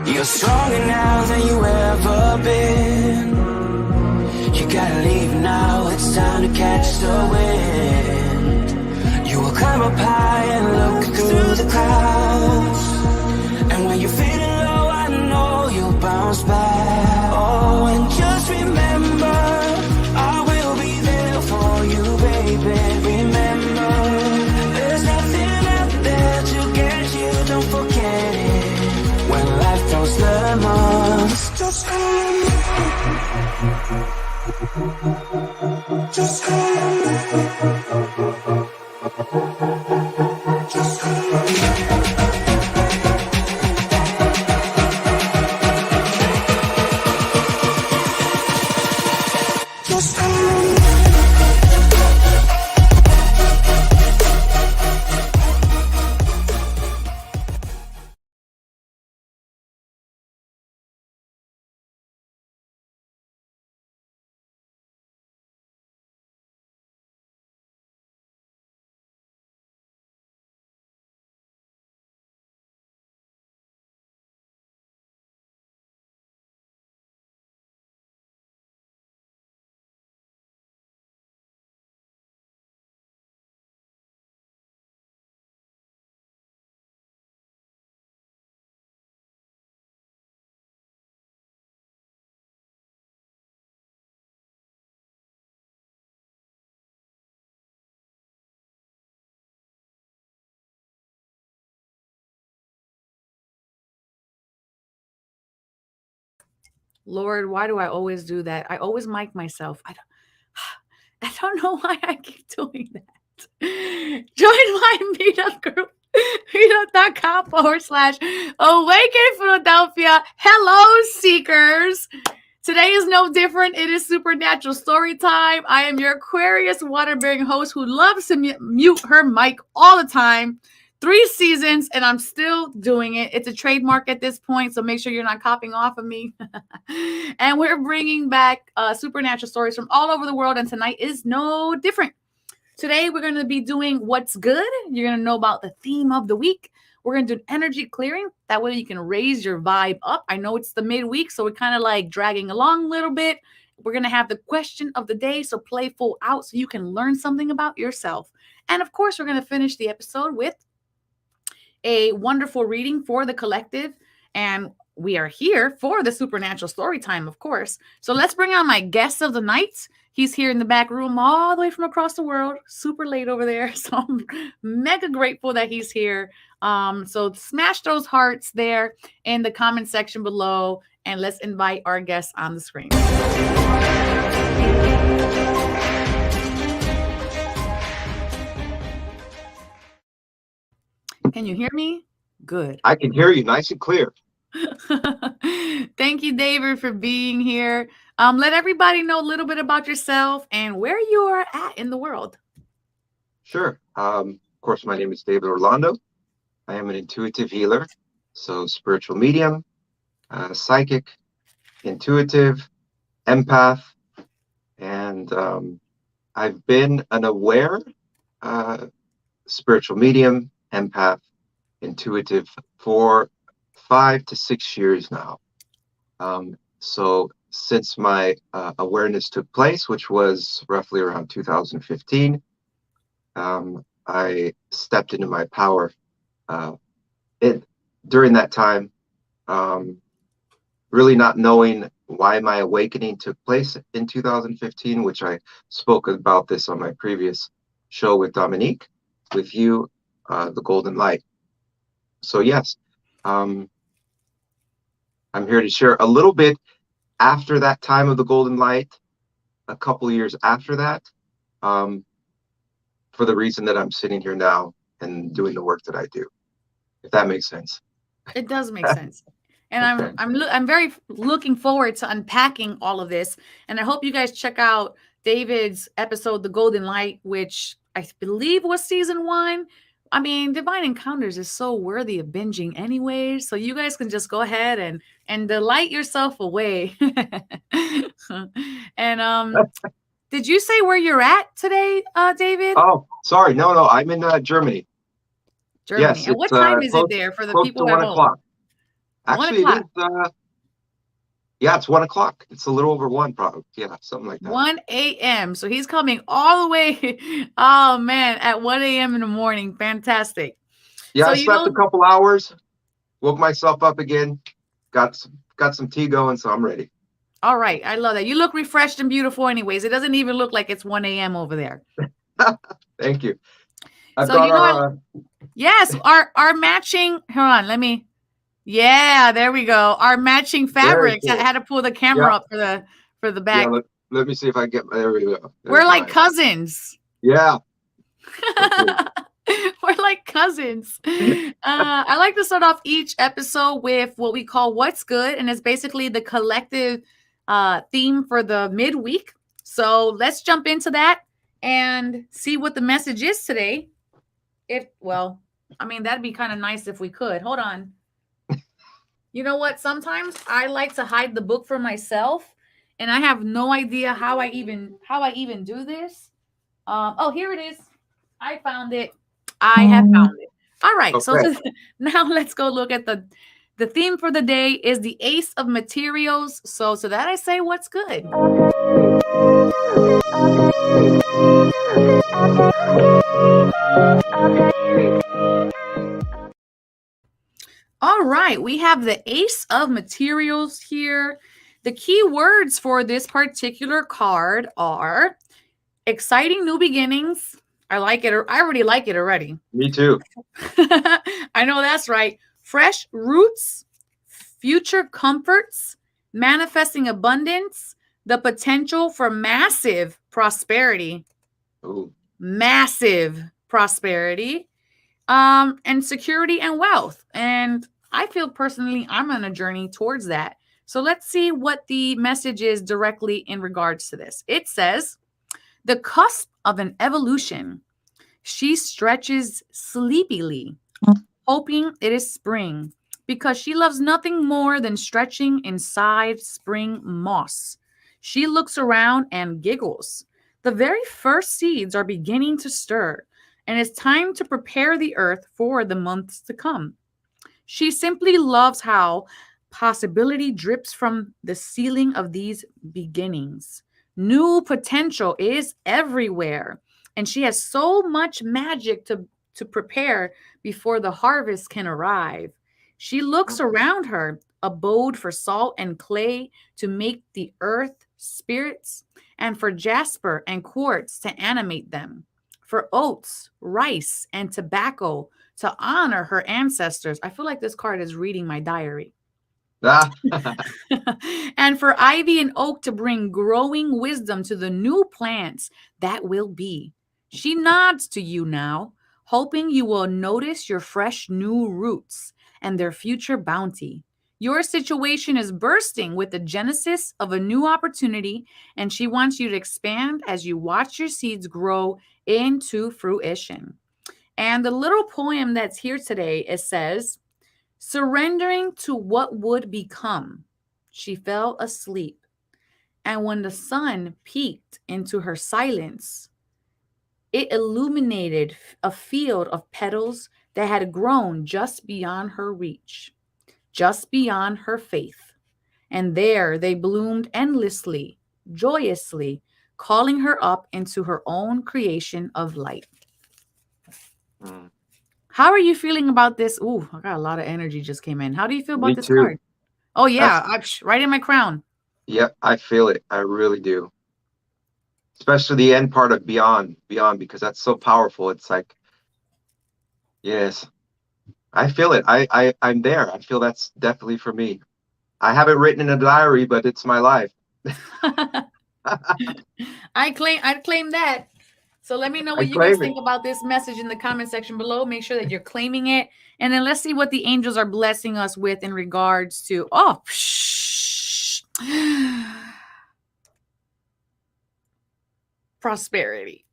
You're stronger now than you ever been. You gotta leave now, it's time to catch the wind. You will climb up high and look through the clouds. And when you're feeling low, I know you'll bounce back. Oh, and just remember, I will be there for you, baby. Remember, there's nothing out there to get you, don't forget it. When life throws lemons, just call me. Just call me. Just call me. Just call me. Lord, why do I always do that? I always mic myself. I don't know why I keep doing that. Join my meetup group, meetup.com/Awaken Philadelphia. Hello, seekers. Today is no different. It is supernatural story time. I am your Aquarius water-bearing host who loves to mute her mic all the time. 3 seasons, and I'm still doing it. It's a trademark at this point, so make sure you're not copying off of me. And we're bringing back supernatural stories from all over the world, and tonight is no different. Today, we're going to be doing What's Good. You're going to know about the theme of the week. We're going to do an energy clearing. That way you can raise your vibe up. I know it's the midweek, so we're kind of like dragging along a little bit. We're going to have the question of the day, so play full out so you can learn something about yourself. And of course, we're going to finish the episode with a wonderful reading for the collective. And we are here for the supernatural story time, of course. So let's bring on my guest of the night. He's here in the back room all the way from across the world, super late over there. So I'm mega grateful that he's here. So smash those hearts there in the comment section below, and let's invite our guest on the screen. Can you hear me? Good. I can hear you nice and clear. Thank you, David, for being here. Let everybody know a little bit about yourself and where you are at in the world. Sure. Of course, my name is David Orlando. I am an intuitive healer, so spiritual medium, psychic, intuitive, empath, and I've been an aware spiritual medium, empath, intuitive for 5 to 6 years now. So since my awareness took place, which was roughly around 2015, I stepped into my power. During that time, really not knowing why my awakening took place in 2015, which I spoke about this on my previous show with Dominique, with you, the Golden Light. So yes, I'm here to share a little bit after that time of the Golden Light, a couple years after that, for the reason that I'm sitting here now and doing the work that I do, if that makes sense. It does make sense. And Okay. I'm very looking forward to unpacking all of this. And I hope you guys check out David's episode, The Golden Light, which I believe was season 1. I mean, Divine Encounters is so worthy of binging anyway. So you guys can just go ahead and delight yourself away. And did you say where you're at today, David? Oh, sorry. No, I'm in Germany. Germany. Yes, and what time is it there for the people at 1 at home? o'clock. Actually, it is. Yeah, it's 1 o'clock. It's a little over 1, probably. Yeah, something like that. 1 a.m. So he's coming all the way. Oh man, at 1 a.m. in the morning. Fantastic. Yeah, So I slept a couple hours, woke myself up again, got some tea going, so I'm ready. All right, I love that. You look refreshed and beautiful anyways. It doesn't even look like it's 1 a.m. over there. Thank you. Yes, our matching, hold on, yeah, there we go. Our matching fabrics. Cool. I had to pull the camera up for the back. Yeah, let me see if I get, there we go. We're like cousins. Yeah. We're like cousins. I like to start off each episode with what we call What's Good, and it's basically the collective theme for the midweek. So let's jump into that and see what the message is today. That'd be kind of nice if we could. Hold on. You know what? Sometimes I like to hide the book from myself, and I have no idea how I even do this. Oh, here it is. I found it. I have found it. All right. Okay. So now let's go look at the theme for the day is the Ace of Materials. So that I say what's good. All right, we have the Ace of Materials here. The key words for this particular card are exciting new beginnings. I like it. I already like it already. Me too. I know that's right. Fresh roots, future comforts, manifesting abundance, the potential for massive prosperity. Ooh. Massive prosperity. And security and wealth. And I feel personally I'm on a journey towards that. So let's see what the message is directly in regards to this. It says, the cusp of an evolution. She stretches sleepily, hoping it is spring, because she loves nothing more than stretching inside spring moss. She looks around and giggles. The very first seeds are beginning to stir, and it's time to prepare the earth for the months to come. She simply loves how possibility drips from the ceiling of these beginnings. New potential is everywhere, and she has so much magic to prepare before the harvest can arrive. She looks around her, abode for salt and clay to make the earth spirits, and for jasper and quartz to animate them, for oats, rice, and tobacco to honor her ancestors. I feel like this card is reading my diary. And for ivy and oak to bring growing wisdom to the new plants that will be. She nods to you now, hoping you will notice your fresh new roots and their future bounty. Your situation is bursting with the genesis of a new opportunity, and she wants you to expand as you watch your seeds grow into fruition. And the little poem that's here today, it says, surrendering to what would become, she fell asleep. And when the sun peeked into her silence, it illuminated a field of petals that had grown just beyond her reach, just beyond her faith. And there they bloomed endlessly, joyously, calling her up into her own creation of light. How are you feeling about this? Ooh, I got a lot of energy just came in. How do you feel about this card? Oh, yeah, right in my crown. Yep, I feel it. I really do. Especially the end part of beyond, because that's so powerful. It's like, yes, I feel it. I'm there. I feel that's definitely for me. I have it written in a diary, but it's my life. I claim that. So let me know what you guys think about this message in the comment section below. Make sure that you're claiming it. And then let's see what the angels are blessing us with in regards to, prosperity.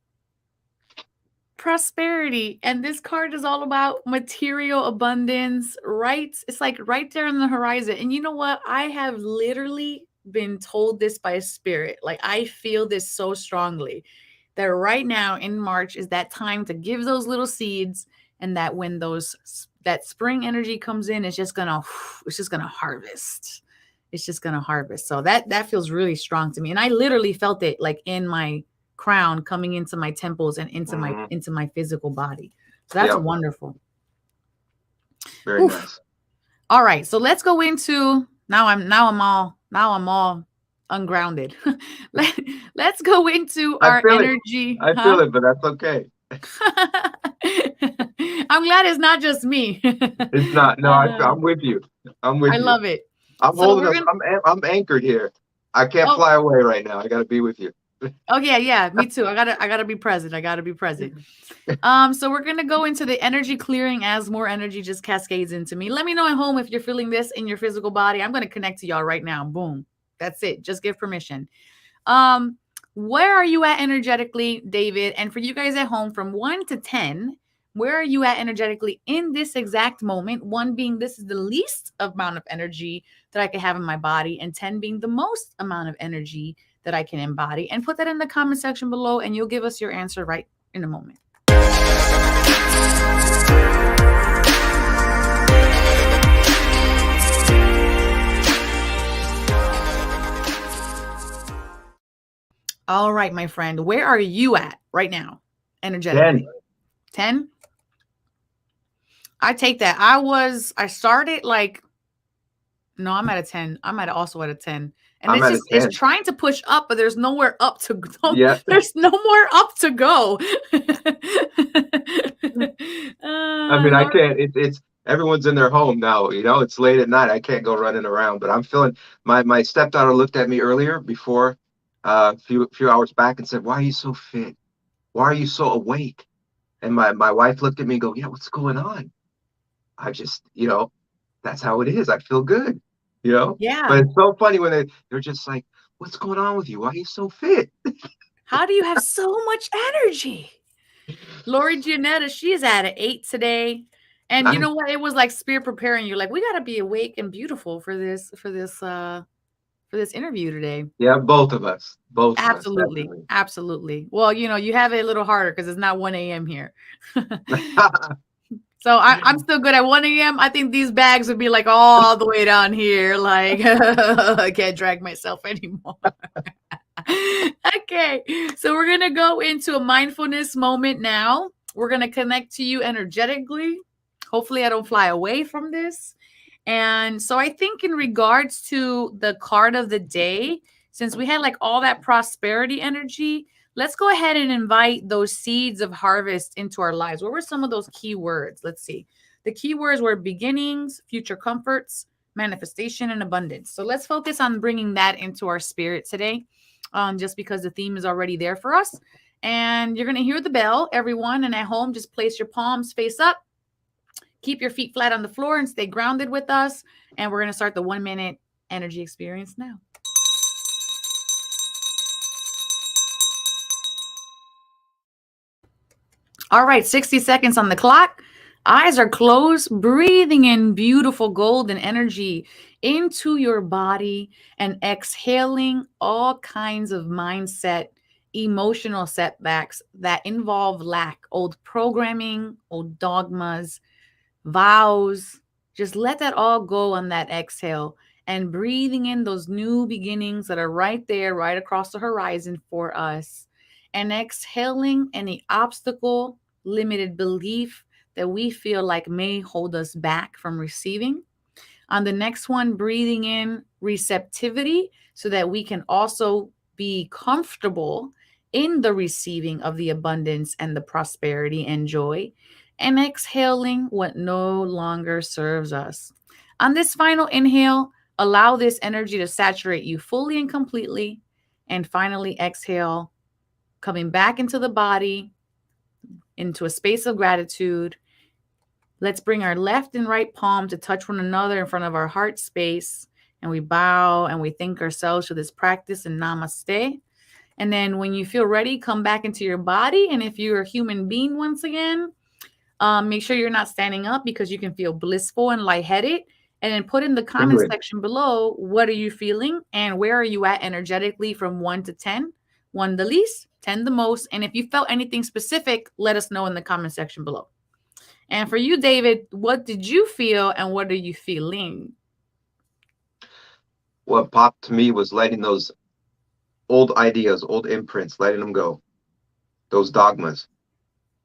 Prosperity. And this card is all about material abundance, right? It's like right there on the horizon. And you know what? I have literally been told this by a spirit. Like I feel this so strongly. That right now in March is that time to give those little seeds, and that when that spring energy comes in, it's just gonna harvest. It's just gonna harvest. So that feels really strong to me. And I literally felt it like in my crown coming into my temples and into my physical body. So that's wonderful. Very nice. All right. So let's go into now I'm all ungrounded. Let's go into our energy. I feel it, but that's okay. I'm glad it's not just me. It's not. No, I'm with you. I'm with you. I love it. I'm holding us. I'm anchored here. I can't fly away right now. I got to be with you. Oh yeah, me too. I gotta be present. So we're gonna go into the energy clearing as more energy just cascades into me. Let me know at home if you're feeling this in your physical body. I'm gonna connect to y'all right now. Boom. That's it. Just give permission. Where are you at energetically, David? And for you guys at home, from 1 to 10, where are you at energetically in this exact moment? 1 being this is the least amount of energy that I can have in my body, and 10 being the most amount of energy that I can embody. And put that in the comment section below, and you'll give us your answer right in a moment. All right, my friend, where are you at right now energetically? 10? I take that. I started like, no, I'm at a 10. I'm also at a 10. And it's trying to push up, but there's nowhere up to go. Yeah. There's no more up to go. I mean, I can't, it's everyone's in their home now, it's late at night. I can't go running around, but I'm feeling, my stepdaughter looked at me earlier before a few hours back and said, "Why are you so fit? Why are you so awake?" And my wife looked at me and go, "Yeah, what's going on?" I just, that's how it is. I feel good, Yeah. But it's so funny when they're just like, "What's going on with you? Why are you so fit? How do you have so much energy?" Lori Gianetta, she is at an 8 today. And nice. You know what? It was like spirit preparing you. Like, we got to be awake and beautiful for this interview today. Yeah, both of us. Absolutely. Absolutely. Well, you have it a little harder because it's not 1 a.m. here. So I'm still good at 1 a.m. I think these bags would be like all the way down here. Like, I can't drag myself anymore. Okay. So we're going to go into a mindfulness moment now. We're going to connect to you energetically. Hopefully I don't fly away from this. And so I think in regards to the card of the day, since we had like all that prosperity energy, let's go ahead and invite those seeds of harvest into our lives. What were some of those key words? Let's see. The key words were beginnings, future comforts, manifestation, and abundance. So let's focus on bringing that into our spirit today, just because the theme is already there for us. And you're going to hear the bell, everyone. And at home, just place your palms face up. Keep your feet flat on the floor and stay grounded with us. And we're going to start the 1-minute energy experience now. All right, 60 seconds on the clock. Eyes are closed, breathing in beautiful golden energy into your body and exhaling all kinds of mindset, emotional setbacks that involve lack, old programming, old dogmas, vows. Just let that all go on that exhale and breathing in those new beginnings that are right there, right across the horizon for us. And exhaling any obstacle, limited belief that we feel like may hold us back from receiving. On the next one, breathing in receptivity so that we can also be comfortable in the receiving of the abundance and the prosperity and joy. And exhaling what no longer serves us. On this final inhale, allow this energy to saturate you fully and completely. And finally, exhale, coming back into the body, into a space of gratitude. Let's bring our left and right palm to touch one another in front of our heart space. And we bow and we thank ourselves for this practice and namaste. And then when you feel ready, come back into your body. And if you're a human being once again, make sure you're not standing up because you can feel blissful and lightheaded. And then put in the comment section below, what are you feeling and where are you at energetically from 1 to 10? 1 the least, 10 the most. And if you felt anything specific, let us know in the comment section below. And for you, David, what did you feel and what are you feeling? What popped to me was letting those old ideas, old imprints, letting them go. Those dogmas.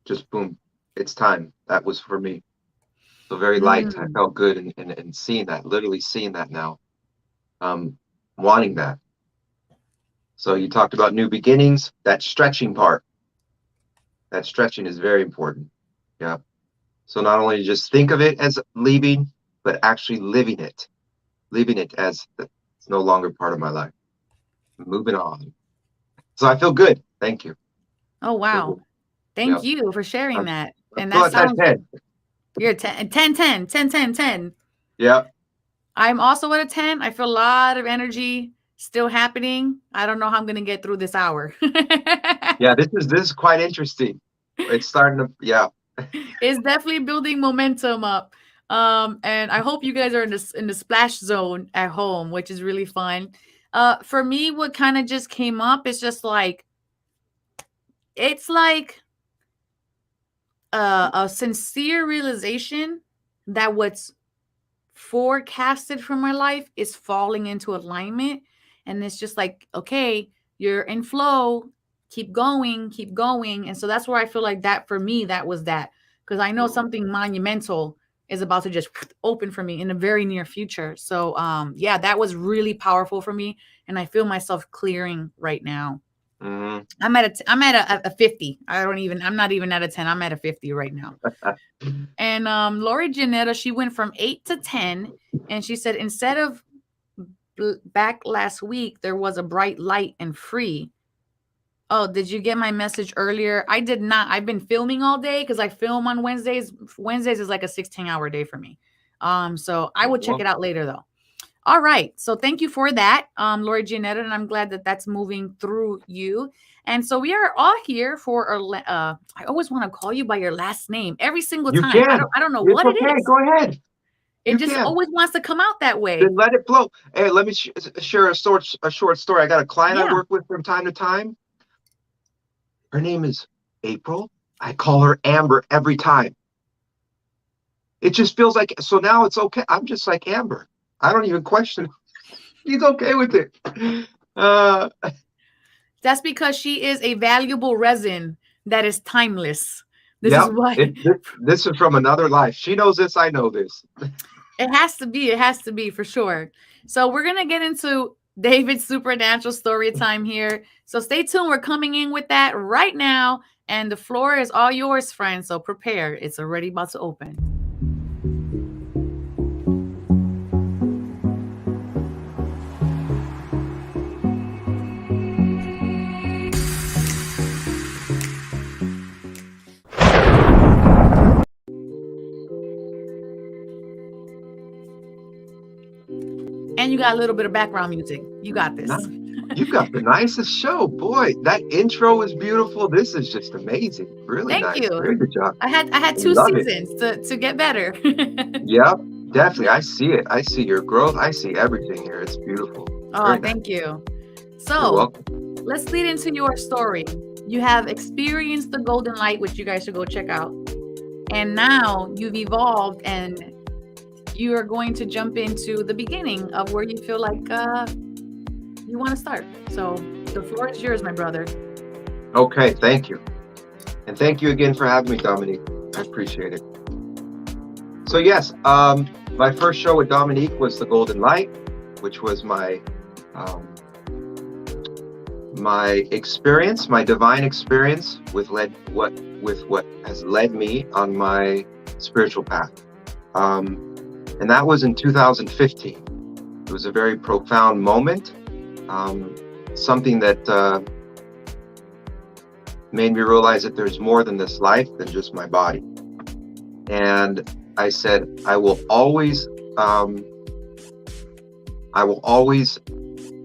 Just boom. It's time. That was for me. So very light. I felt good in seeing that, literally seeing that now. Wanting that. So you talked about new beginnings, that stretching part. That stretching is very important. Yeah. So not only just think of it as leaving, but actually living it as it's no longer part of my life. Moving on. So I feel good. Thank you. Oh, wow. Thank you for sharing that. And that sounds, 10. You're 10, 10, 10, 10, 10, 10. Yeah. I'm also at a 10. I feel a lot of energy still happening. I don't know how I'm going to get through this hour. Yeah, this is quite interesting. It's starting to, yeah. It's definitely building momentum up. And I hope you guys are in the splash zone at home, which is really fun. For me, what kind of just came up is just like, it's like a sincere realization that what's forecasted for my life is falling into alignment. And it's just like, okay, you're in flow, keep going. And so that's where I feel like that for me, that was that. Because I know something monumental is about to just open for me in the very near future. So yeah, that was really powerful for me. And I feel myself clearing right now. Mm-hmm. I'm at a 50. I'm not even at a 10. I'm at a 50 right now. And Lori Janetta, she went from 8 to 10. And she said, instead of back last week, there was a bright light and free. Oh, did you get my message earlier? I did not. I've been filming all day because I film on Wednesdays. Wednesdays is like a 16-hour day for me. So I will check it out later though. All right. So thank you for that, Lori Gianetta, and I'm glad that that's moving through you. And so we are all here for I always want to call you by your last name every single time. I don't know what it is. Go ahead. It just always wants to come out that way. Then let it flow. Hey, let me share a short story. I got a client I work with from time to time. Her name is April. I call her Amber every time. It just feels like, so now it's okay. I'm just like Amber. I don't even question. She's okay with it. That's because she is a valuable resin that is timeless. This is why. This is from another life. She knows this. I know this. It has to be. It has to be for sure. So we're going to get into David's supernatural story time here. So stay tuned. We're coming in with that right now. And the floor is all yours, friends. So prepare. It's already about to open. And you got a little bit of background music. You got this. You got the nicest show. Boy, that intro is beautiful. This is just amazing. Really nice. Thank you. Very good job. I had 2 seasons to get better. Yep, definitely. I see it. I see your growth. I see everything here. It's beautiful. Oh, thank you. So let's lead into your story. You have experienced the golden light, which you guys should go check out. And now you've evolved and you are going to jump into the beginning of where you feel like you want to start. So the floor is yours, my brother. Okay, thank you. And thank you again for having me, Dominique. I appreciate it. So yes, my first show with Dominique was The Golden Light, which was my experience, my divine experience with what has led me on my spiritual path. And that was in 2015. It was a very profound moment, something that made me realize that there's more than this life than just my body. And I said, I will always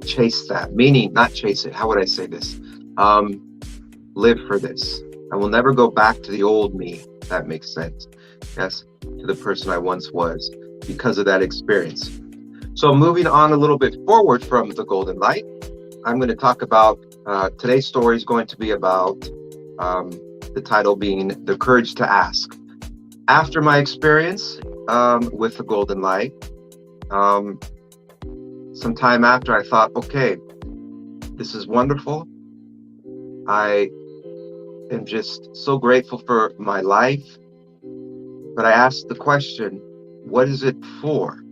chase that, meaning not chase it. How would I say this? Live for this. I will never go back to the old me. If that makes sense. Yes, to the person I once was, because of that experience. So moving on a little bit forward from the golden light, I'm going to talk about, today's story is going to be about the title being The Courage to Ask. after my experience with the golden light, some time after, I thought, okay, this is wonderful. I am just so grateful for my life. But I asked the question, what is it for?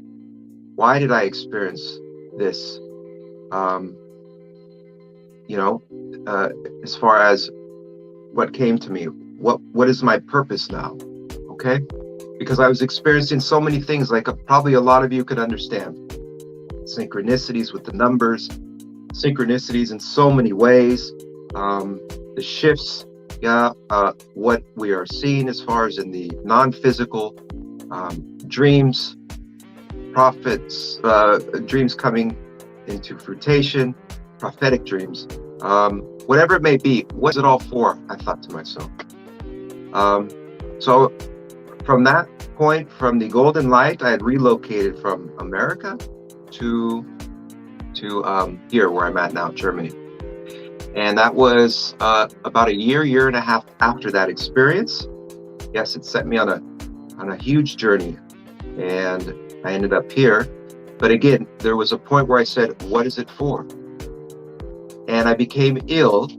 Why did I experience this? As far as what came to me, what is my purpose now? Okay? Because I was experiencing so many things, like probably a lot of you could understand. Synchronicities with the numbers, synchronicities in so many ways, the shifts, what we are seeing as far as in the non-physical, dreams, prophets, dreams coming into fruition, prophetic dreams, whatever it may be. What's it all for? I thought to myself. So from that point, from the golden light, I had relocated from America to here where I'm at now, Germany. And that was about a year and a half after that experience. Yes, it set me on a huge journey, and I ended up here. But again, there was a point where I said, what is it for? And I became ill,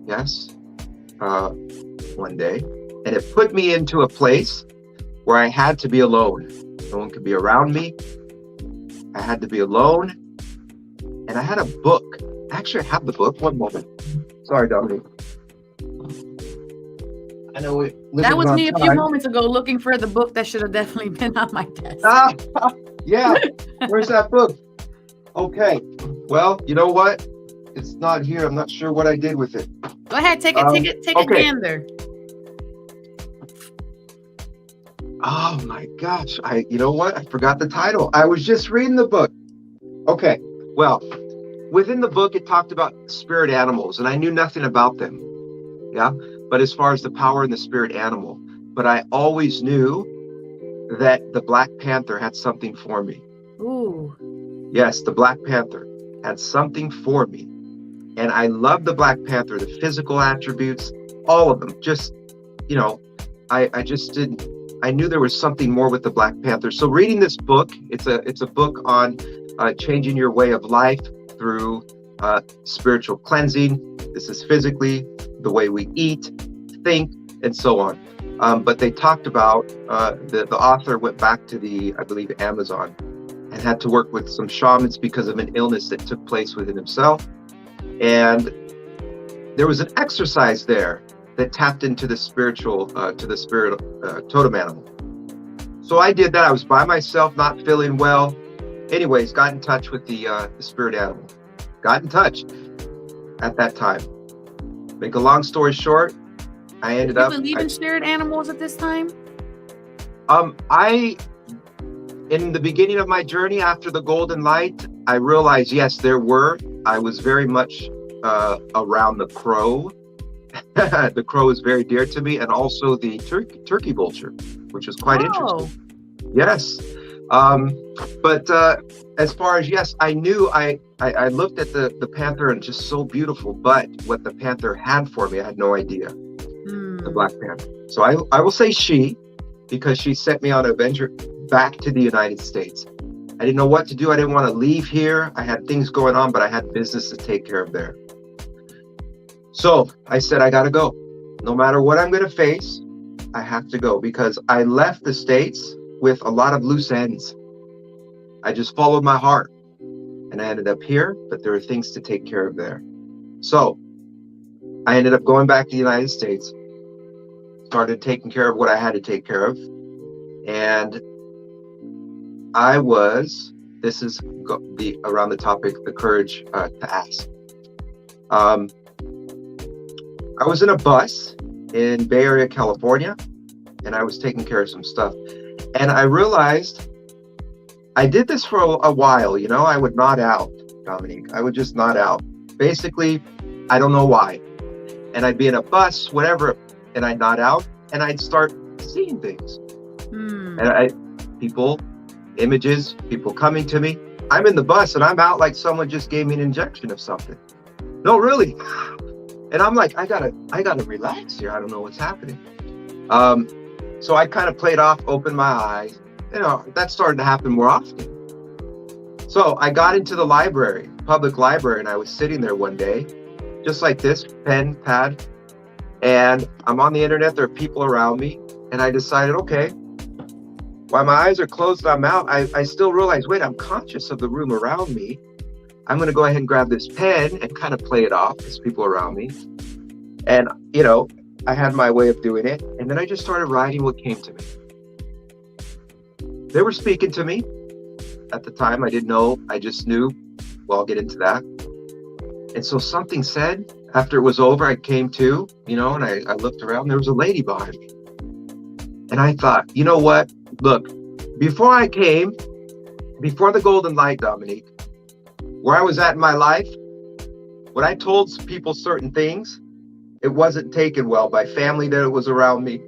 yes, one day. And it put me into a place where I had to be alone. No one could be around me. I had to be alone. And I had a book. Actually, I have the book. One moment. Sorry, Dominique. I know it. That was me a few moments ago looking for the book that should have definitely been on my desk. Yeah. Where's that book? Okay. Well, you know what? It's not here. I'm not sure what I did with it. Go ahead, take a gander. Oh my gosh. You know what? I forgot the title. I was just reading the book. Okay. Well, within the book, it talked about spirit animals, and I knew nothing about them. Yeah. But as far as the power in the spirit animal, but I always knew that the Black Panther had something for me. Ooh. Yes, the Black Panther had something for me. And I love the Black Panther, the physical attributes, all of them. Just, I knew there was something more with the Black Panther. So reading this book, it's a book on changing your way of life through spiritual cleansing. This is physically, the way we eat, think, and so on. But they talked about, the author went back to I believe, Amazon, and had to work with some shamans because of an illness that took place within himself. And there was an exercise there that tapped into the spiritual, to the spirit totem animal. So I did that. I was by myself, not feeling well. Anyways, got in touch with the spirit animal. Got in touch at that time. Make a long story short, I ended up. Do you believe in spirit animals at this time? In the beginning of my journey after the golden light, I realized, yes, there were. I was very much around the crow. The crow is very dear to me, and also the turkey vulture, which is quite interesting. Yes. But as far as, yes, I knew I looked at the panther and just so beautiful, but what the panther had for me, I had no idea. The Black Panther. So I will say she, because she sent me on an adventure back to the United States. I didn't know what to do. I didn't want to leave here. I had things going on, but I had business to take care of there. So I said, I got to go. No matter what I'm going to face, I have to go, because I left the States with a lot of loose ends. I just followed my heart, and I ended up here, but there are things to take care of there. So I ended up going back to the United States, started taking care of what I had to take care of. And this is around the topic, the courage to ask. I was in a bus in Bay Area, California, and I was taking care of some stuff. And I realized I did this for a while, I would nod out, Dominique. I would just nod out. Basically, I don't know why. And I'd be in a bus, whatever, and I'd nod out, and I'd start seeing things. And images, people coming to me. I'm in the bus, and I'm out like someone just gave me an injection of something. No, really. And I'm like, I gotta relax here. I don't know what's happening. So I kind of played off, opened my eyes. You know, that started to happen more often. So I got into the library, public library, and I was sitting there one day, just like this, pen, pad, and I'm on the internet, there are people around me, and I decided, okay, while my eyes are closed, I'm out, I still realize, wait, I'm conscious of the room around me. I'm gonna go ahead and grab this pen and kind of play it off as people around me. And, you know, I had my way of doing it, and then I just started writing what came to me. They were speaking to me. At the time, I didn't know, I just knew. Well, I'll get into that. And so something said, after it was over, I came to, you know, and I looked around, there was a lady behind me. And I thought, you know what? Look, before I came, before the golden light, Dominique, where I was at in my life, when I told people certain things, it wasn't taken well by family that was around me.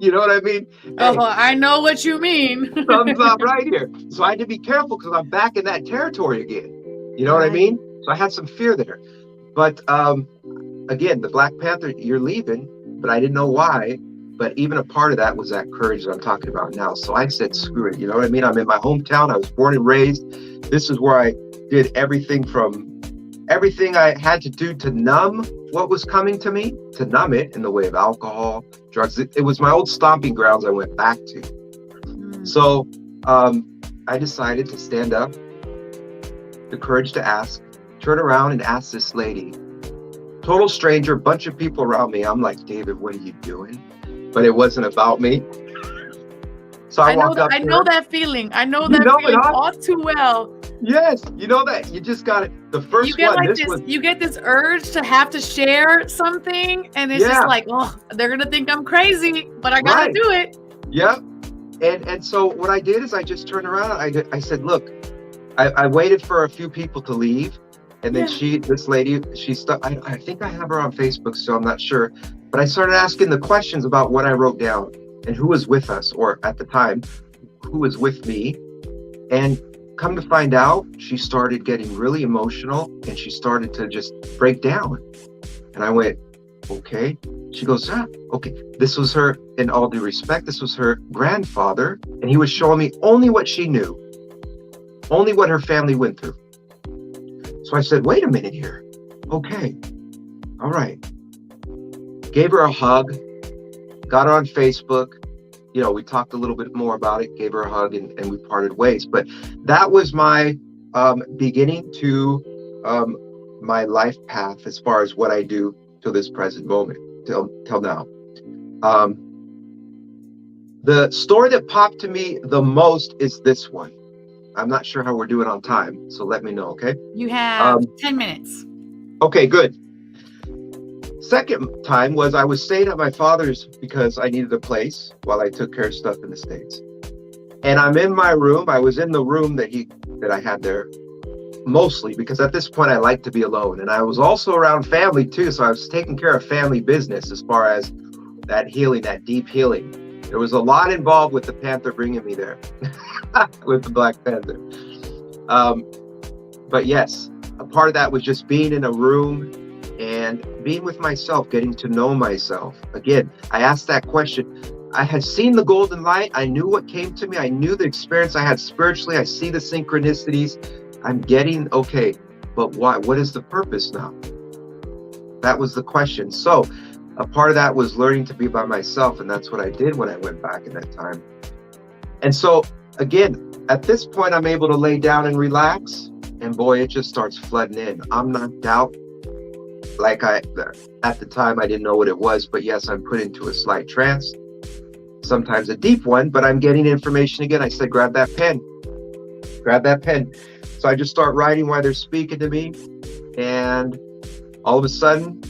You know what I mean? Oh, Hey, I know what you mean. thumbs up right here. So I had to be careful because I'm back in that territory again. You know what I mean? So I had some fear there. But again, the Black Panther, you're leaving, but I didn't know why. But even a part of that was that courage that I'm talking about now. So I said, screw it. You know what I mean? I'm in my hometown. I was born and raised. This is where I did everything I had to do to numb what was coming to me, to numb it in the way of alcohol, drugs. It was my old stomping grounds I went back to. So I decided to stand up, the courage to ask, turn around and ask this lady, total stranger, bunch of people around me. I'm like, David, what are you doing? But it wasn't about me. So I walked up. I know that feeling. I know that know it, feeling huh? all too well. Yes, you know that. You just got it. The first You get one, like this was, you get this urge to have to share something, and it's just like, oh, they're gonna think I'm crazy, but I gotta Right. do it. Yep. And so what I did is I just turned around. I said, look, I waited for a few people to leave. And then this lady, she stuck, I think I have her on Facebook, so I'm not sure. But I started asking the questions about what I wrote down and who was with us, or at the time, who was with me. And come to find out, she started getting really emotional and she started to just break down. And I went, okay. She goes, okay. This was her, in all due respect, this was her grandfather. And he was showing me only what she knew, only what her family went through. So I said, wait a minute here. Okay. All right. Gave her a hug, got her on Facebook. You know, we talked a little bit more about it, gave her a hug, and we parted ways. But that was my beginning to my life path as far as what I do till this present moment, till now. The story that popped to me the most is this one. I'm not sure how we're doing on time, so let me know, okay? You have 10 minutes. Okay, good. Second time was I was staying at my father's because I needed a place while I took care of stuff in the States. And I'm in my room. I was in the room that I had there mostly because at this point I like to be alone. And I was also around family too. So I was taking care of family business as far as that healing, that deep healing. There was a lot involved with the Panther bringing me there, with the Black Panther. But yes, a part of that was just being in a room and being with myself, getting to know myself. Again, I asked that question. I had seen the golden light. I knew what came to me. I knew the experience I had spiritually. I see the synchronicities. I'm getting, okay, but why? What is the purpose now? That was the question. So a part of that was learning to be by myself. And that's what I did when I went back in that time. And so again, at this point, I'm able to lay down and relax. And boy, it just starts flooding in. I'm knocked out. Like at the time, I didn't know what it was, but yes, I'm put into a slight trance, sometimes a deep one, but I'm getting information again. I said, grab that pen. So I just start writing while they're speaking to me. And all of a sudden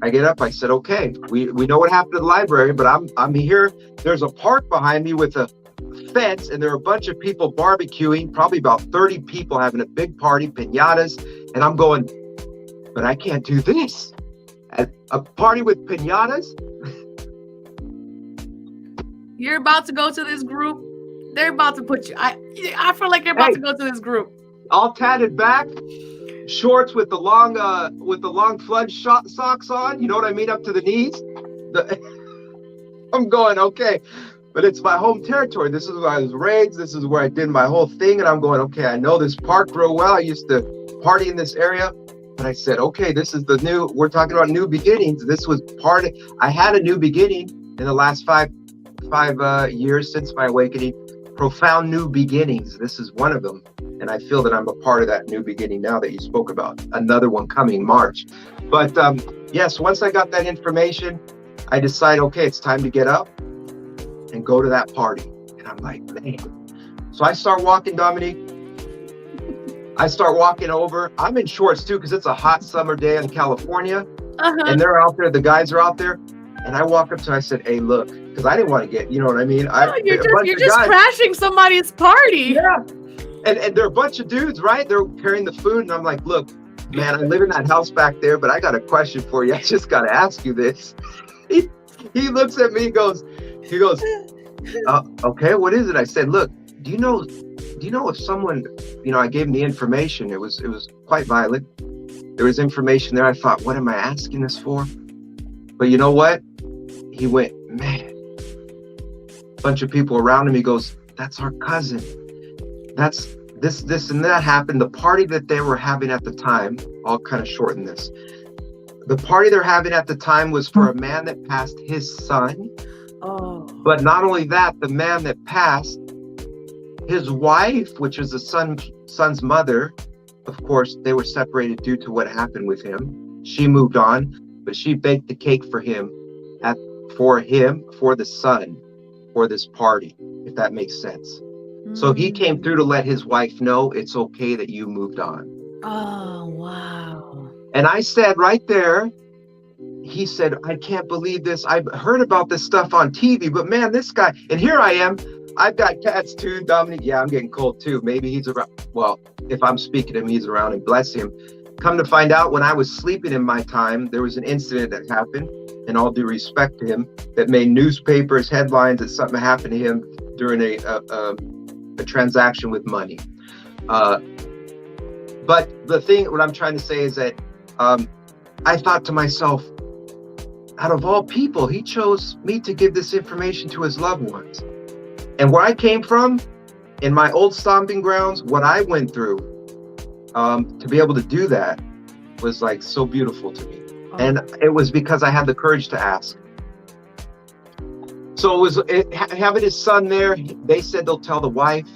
I get up. I said, okay, we know what happened to the library, but I'm here. There's a park behind me with a fence, and there are a bunch of people barbecuing, probably about 30 people having a big party, piñatas. And I'm going, but I can't do this. At a party with piñatas? You're about to go to this group. They're about to put you. I feel like you're about to go to this group. All tatted back, shorts with the long flood socks on. You know what I mean, up to the knees. I'm going, okay, but it's my home territory. This is where I was raised. This is where I did my whole thing. And I'm going, okay, I know this park real well. I used to party in this area. But I said, okay, this is we're talking about new beginnings. This was I had a new beginning in the last five years since my awakening. Profound new beginnings. This is one of them. And I feel that I'm a part of that new beginning now that you spoke about. Another one coming March. But yes, once I got that information, I decided, okay, it's time to get up and go to that party. And I'm like, man. So I start walking, Dominique. I start walking over. I'm in shorts too, because it's a hot summer day in California. And they're out there, the guys are out there. And I walk up to, I said, hey, look, because I didn't want to get, you know what I mean? You're just crashing somebody's party. Yeah. And they're a bunch of dudes, right? They're carrying the food. And I'm like, look, man, I live in that house back there, but I got a question for you. I just got to ask you this. He looks at me, he goes, okay, what is it? I said, look, do you know if someone, I gave him the information. It was quite violent. There was information there. I thought, what am I asking this for? But you know what? He went, man. A bunch of people around him. He goes, that's our cousin. That's this and that happened. The party that they were having at the time, I'll kind of shorten this. The party they're having at the time was for a man that passed his son. Oh. But not only that, the man that passed, his wife, which was the son's mother, of course, they were separated due to what happened with him. She moved on, but she baked the cake for him, for the son, for this party, if that makes sense. So he came through to let his wife know it's okay that you moved on. Oh, wow. And I said right there, he said, I can't believe this. I've heard about this stuff on TV, but man, this guy, and here I am. I've got cats too, Dominic. Yeah, I'm getting cold too. Maybe he's around. Well, if I'm speaking to him, he's around, and bless him. Come to find out, when I was sleeping in my time, there was an incident that happened, and all due respect to him, that made newspapers, headlines, that something happened to him during a transaction with money. But what I'm trying to say is that I thought to myself, out of all people, he chose me to give this information to his loved ones. And where I came from, in my old stomping grounds, what I went through, to be able to do that was like so beautiful to me. Oh. And it was because I had the courage to ask. So having his son there, they said they'll tell the wife.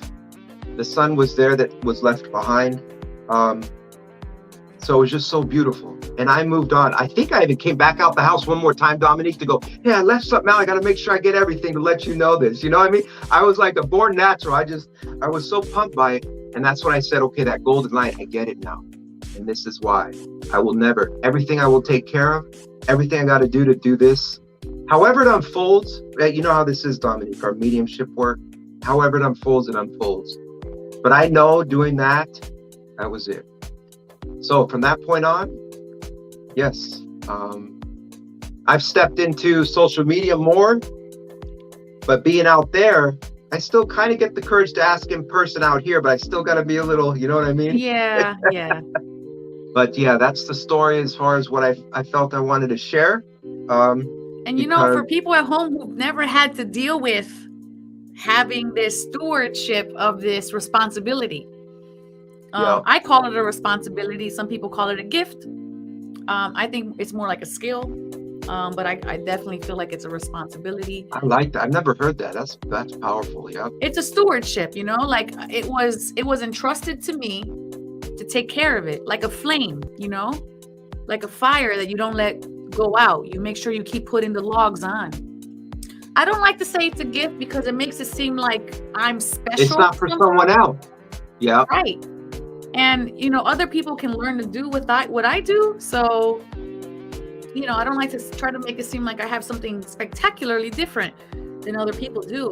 The son was there that was left behind. So it was just so beautiful. And I moved on. I think I even came back out the house one more time, Dominique, to go, hey, I left something out. I got to make sure I get everything to let you know this. You know what I mean? I was like a born natural. I was so pumped by it. And that's when I said, okay, that golden light, I get it now. And this is why I will never, everything I will take care of, everything I got to do this. However it unfolds, you know how this is, Dominique, our mediumship work. However it unfolds, it unfolds. But I know doing that was it. So from that point on, yes, I've stepped into social media more, but being out there, I still kind of get the courage to ask in person out here, but I still got to be a little, you know what I mean? Yeah, yeah. But yeah, that's the story as far as what I felt I wanted to share. And for people at home who've never had to deal with having this stewardship of this responsibility, I call it a responsibility. Some people call it a gift. I think it's more like a skill, but I definitely feel like it's a responsibility. I like that. I've never heard that. That's powerful. Yeah. It's a stewardship, like it was entrusted to me to take care of it, like a flame, like a fire that you don't let go out. You make sure you keep putting the logs on. I don't like to say it's a gift because it makes it seem like I'm special. It's not for someone else. Yeah. Right. And, other people can learn to do what I do. So, I don't like to try to make it seem like I have something spectacularly different than other people do.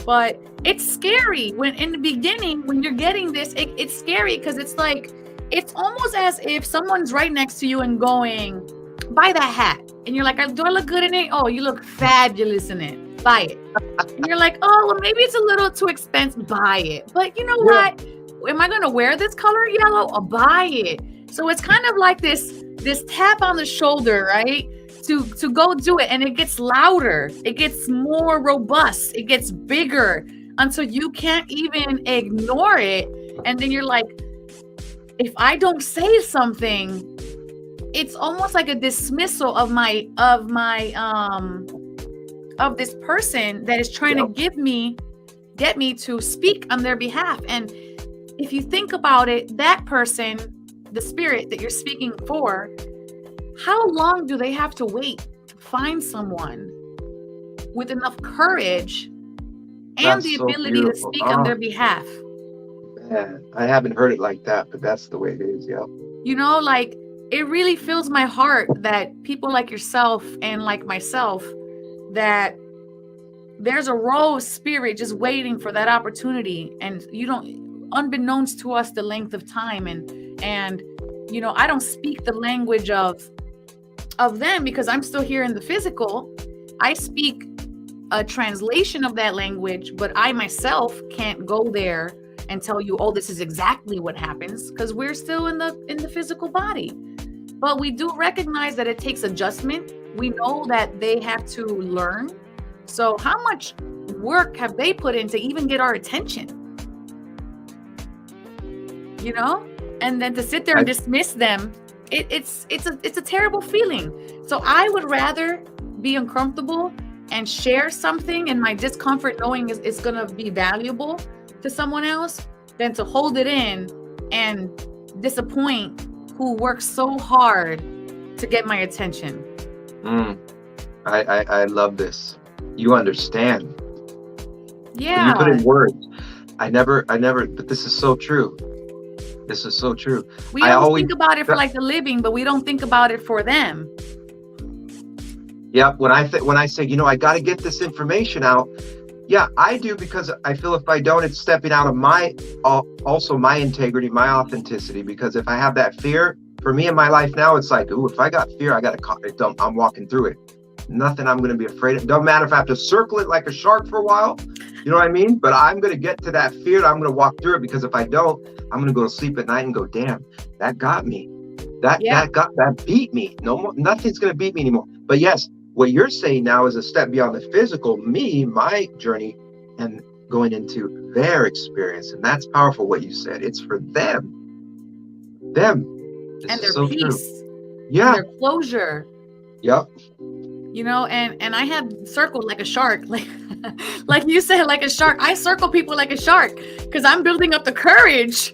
But it's scary when in the beginning, when you're getting this, it's scary because it's like, it's almost as if someone's right next to you and going, buy that hat. And you're like, do I look good in it? Oh, you look fabulous in it. Buy it. And you're like, oh, well, maybe it's a little too expensive. Buy it. But you know what? Am I going to wear this color yellow? I'll buy it. So it's kind of like this tap on the shoulder, right? to go do it, and it gets louder, it gets more robust, it gets bigger until you can't even ignore it. And then you're like, if I don't say something, it's almost like a dismissal of this person that is trying to get me to speak on their behalf. And if you think about it, that person, the spirit that you're speaking for, how long do they have to wait to find someone with enough courage and That's the so ability to beautiful. speak on their behalf? Man, I haven't heard it like that, but that's the way it is. Yeah. You know, like, it really fills my heart that people like yourself and like myself, that there's a raw spirit just waiting for that opportunity. And you don't, unbeknownst to us, the length of time. And you know, I don't speak the language of them because I'm still here in the physical. I speak a translation of that language, but I myself can't go there and tell you, oh, this is exactly what happens, because we're still in the physical body. But we do recognize that it takes adjustment. We know that they have to learn. So how much work have they put in to even get our attention? You know? And then to sit there and dismiss them, it's a terrible feeling. So I would rather be uncomfortable and share something in my discomfort, knowing it's going to be valuable to someone else, than to hold it in and disappoint who works so hard to get my attention. I love this. You understand. Yeah. When you put in words. I never, but this is so true. This is so true. We always think about it for like the living, but we don't think about it for them. Yeah. When I say, you know, I got to get this information out. Yeah, I do, because I feel if I don't, it's stepping out of also my integrity, my authenticity. Because if I have that fear, for me in my life now, it's like, ooh, if I got fear, I'm walking through it. Nothing I'm going to be afraid of. Don't matter if I have to circle it like a shark for a while. You know what I mean? But I'm going to get to that fear, and I'm going to walk through it, because if I don't, I'm going to go to sleep at night and go, damn, that got me. That beat me. No more, nothing's going to beat me anymore. But yes, what you're saying now is a step beyond the physical, my journey, and going into their experience. And that's powerful what you said. It's for them. This and their so peace. True. Yeah. Their closure. Yep. You know, and I have circled like a shark, like you said, like a shark. I circle people like a shark because I'm building up the courage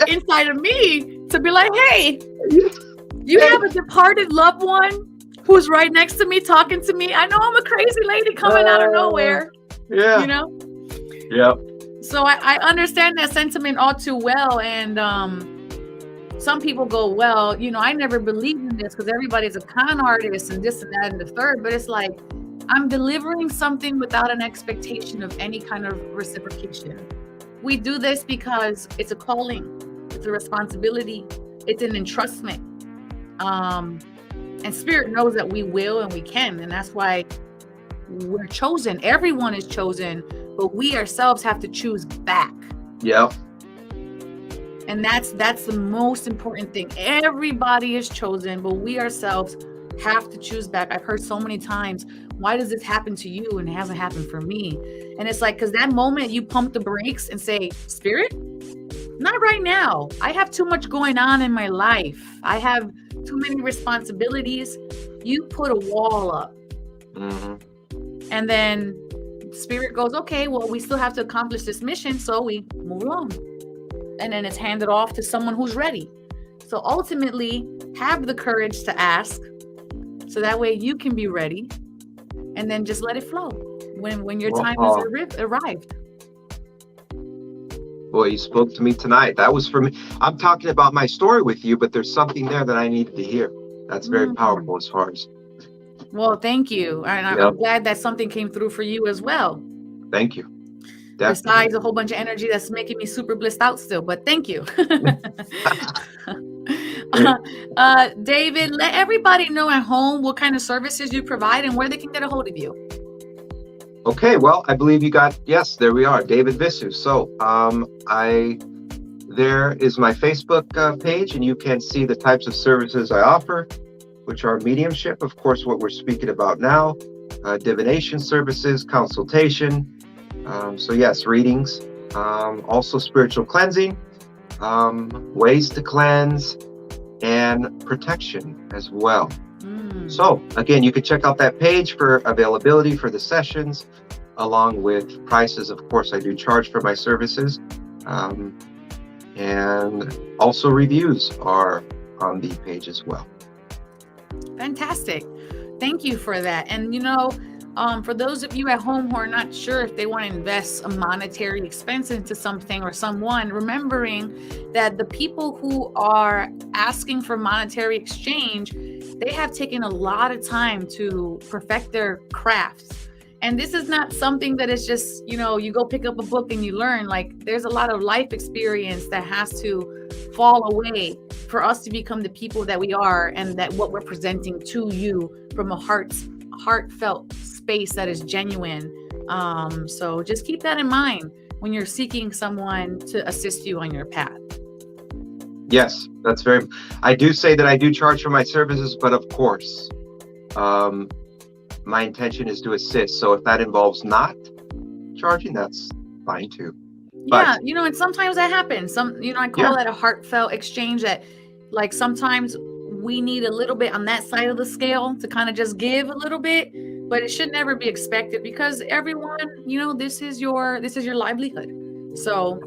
inside of me to be like, hey, you have a departed loved one who's right next to me, talking to me. I know I'm a crazy lady coming out of nowhere. Yeah. You know? Yep. So I understand that sentiment all too well. And some people go, well, you know, I never believed in this because everybody's a con artist and this and that and the third. But it's like, I'm delivering something without an expectation of any kind of reciprocation. We do this because it's a calling, it's a responsibility, it's an entrustment. And Spirit knows that we will and we can. And that's why we're chosen. Everyone is chosen, but we ourselves have to choose back. Yep. And that's the most important thing. Everybody is chosen, but we ourselves have to choose back. I've heard so many times, why does this happen to you and it hasn't happened for me? And it's like, because that moment you pump the brakes and say, Spirit, not right now. I have too much going on in my life. I have too many responsibilities. You put a wall up. Mm-hmm. And then Spirit goes, okay, well, we still have to accomplish this mission. So we move along. And then it's handed off to someone who's ready. So ultimately, have the courage to ask, so that way you can be ready, and then just let it flow when your time has arrived. Boy, you spoke to me tonight. That was for me. I'm talking about my story with you, but there's something there that I needed to hear. That's very powerful as far as. Well, thank you. And I'm glad that something came through for you as well. Thank you. Definitely. Besides a whole bunch of energy that's making me super blissed out still, but thank you. David, let everybody know at home what kind of services you provide and where they can get a hold of you. Okay, well, I believe you got, yes, there we are, David Visu. So there is my Facebook page, and you can see the types of services I offer. which are mediumship, of course, what we're speaking about now, divination services, consultation. So yes, readings, also spiritual cleansing, ways to cleanse, and protection as well. So again, you can check out that page for availability for the sessions, along with prices. Of course, I do charge for my services, and also reviews are on the page as well. Fantastic. Thank you for that. And for those of you at home who are not sure if they want to invest a monetary expense into something or someone, remembering that the people who are asking for monetary exchange, they have taken a lot of time to perfect their crafts. And this is not something that is just, you go pick up a book and you learn. Like, there's a lot of life experience that has to fall away for us to become the people that we are, and that what we're presenting to you from a heartfelt space that is genuine. So just keep that in mind when you're seeking someone to assist you on your path. Yes, that's I do say that I do charge for my services, but of course, my intention is to assist. So if that involves not charging, that's fine too. But, yeah, and sometimes that happens. I call it a heartfelt exchange, that like sometimes we need a little bit on that side of the scale to kind of just give a little bit, but it should never be expected, because everyone, this is your livelihood. So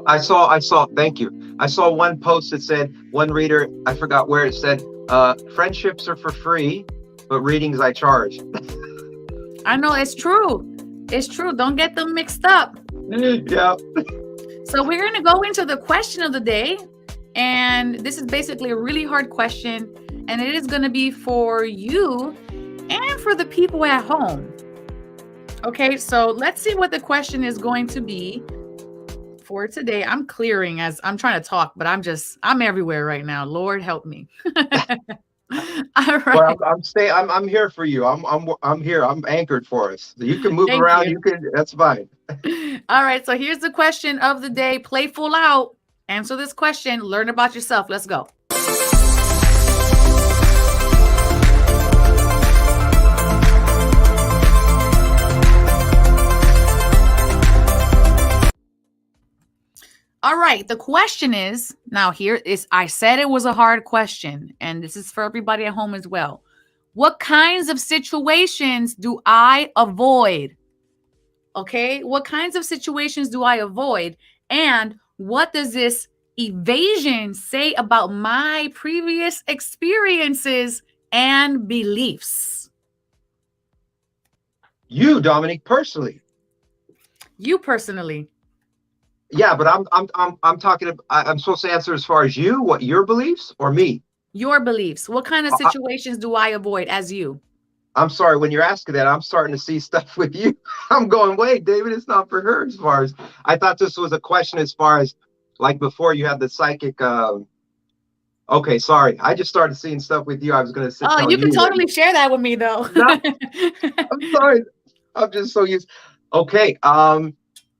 I saw, thank you. I saw one post that said, one reader, I forgot where it said, friendships are for free, but readings I charge. I know, it's true. It's true. Don't get them mixed up. Yeah. So we're going to go into the question of the day. And this is basically a really hard question. And it is going to be for you and for the people at home. Okay, so let's see what the question is going to be for today. I'm clearing as I'm trying to talk, but I'm everywhere right now. Lord help me. All right. Well, I'm here for you. I'm here. I'm anchored for us. You can move around. You can. That's fine. All right. So here's the question of the day. Play full out. Answer this question. Learn about yourself. Let's go. All right. The question is, I said it was a hard question, and this is for everybody at home as well. What kinds of situations do I avoid? Okay. What kinds of situations do I avoid? And what does this evasion say about my previous experiences and beliefs? You, Dominique, personally. You personally. Yeah, but I'm talking. I'm supposed to answer as far as you, what your beliefs, or me? Your beliefs. What kind of situations do I avoid as you? I'm sorry, when you're asking that, I'm starting to see stuff with you. I'm going, wait, David, it's not for her. As far as I thought this was a question as far as like before you had the psychic. Okay, sorry. I just started seeing stuff with you. I was going to say. Oh, you can totally share that with me, though. No, I'm sorry. I'm just so used. Okay.